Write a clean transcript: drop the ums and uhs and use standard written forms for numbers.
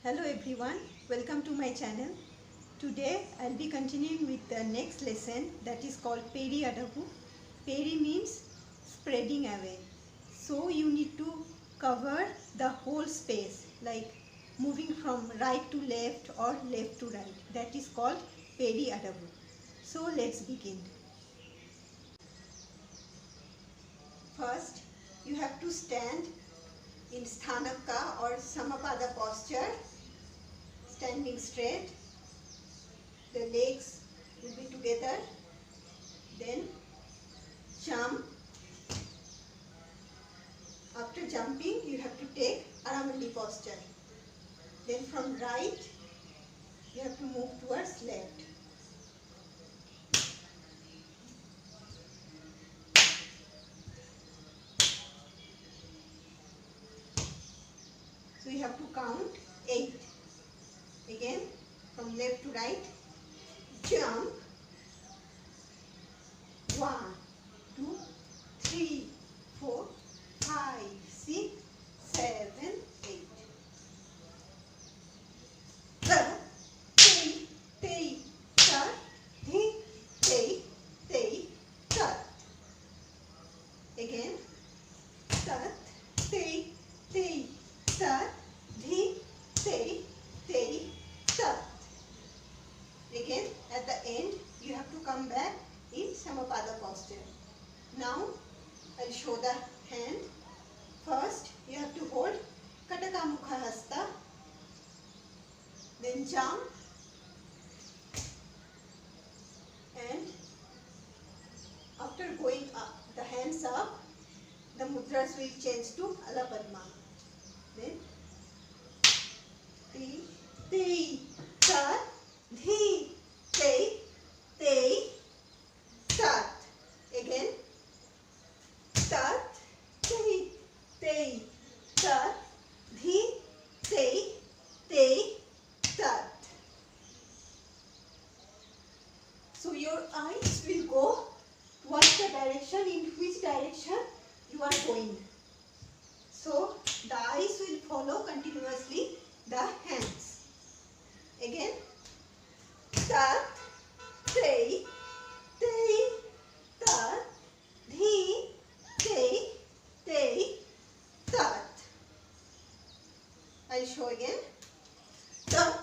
Hello everyone, welcome to my channel. Today I'll be continuing with the next lesson that is called Periadavu. Peri means spreading away. So you need to cover the whole space, like moving from right to left or left to right. That is called Periadavu. So let's begin. First, you have to stand in Sthanaka or Samapada posture, standing straight. The legs will be together. Then jump. After jumping, you have to take Aramali posture. Then from right, you have to move towards left. So you have to count 8. Again, from left to right, jump. 1, 2, 3, 4, 5, 6, 7, 8. The, te, ta, te, ta. Again, tat, te, tat, te, tat. Again, at the end, you have to come back in Samapada posture. Now, I'll show the hand. First, you have to hold Kataka Mukha Hasta. Then jump. And after going up, the hands up, the mudras will change to Ala Padma. Then, te, ta, te, tat. Again, tat, te, tat, te, tat. So your eyes will go towards the direction in which direction you are going. So the eyes will follow continuously the hands. Again, tat, te, tat, te, tat. I'll show again. Tat,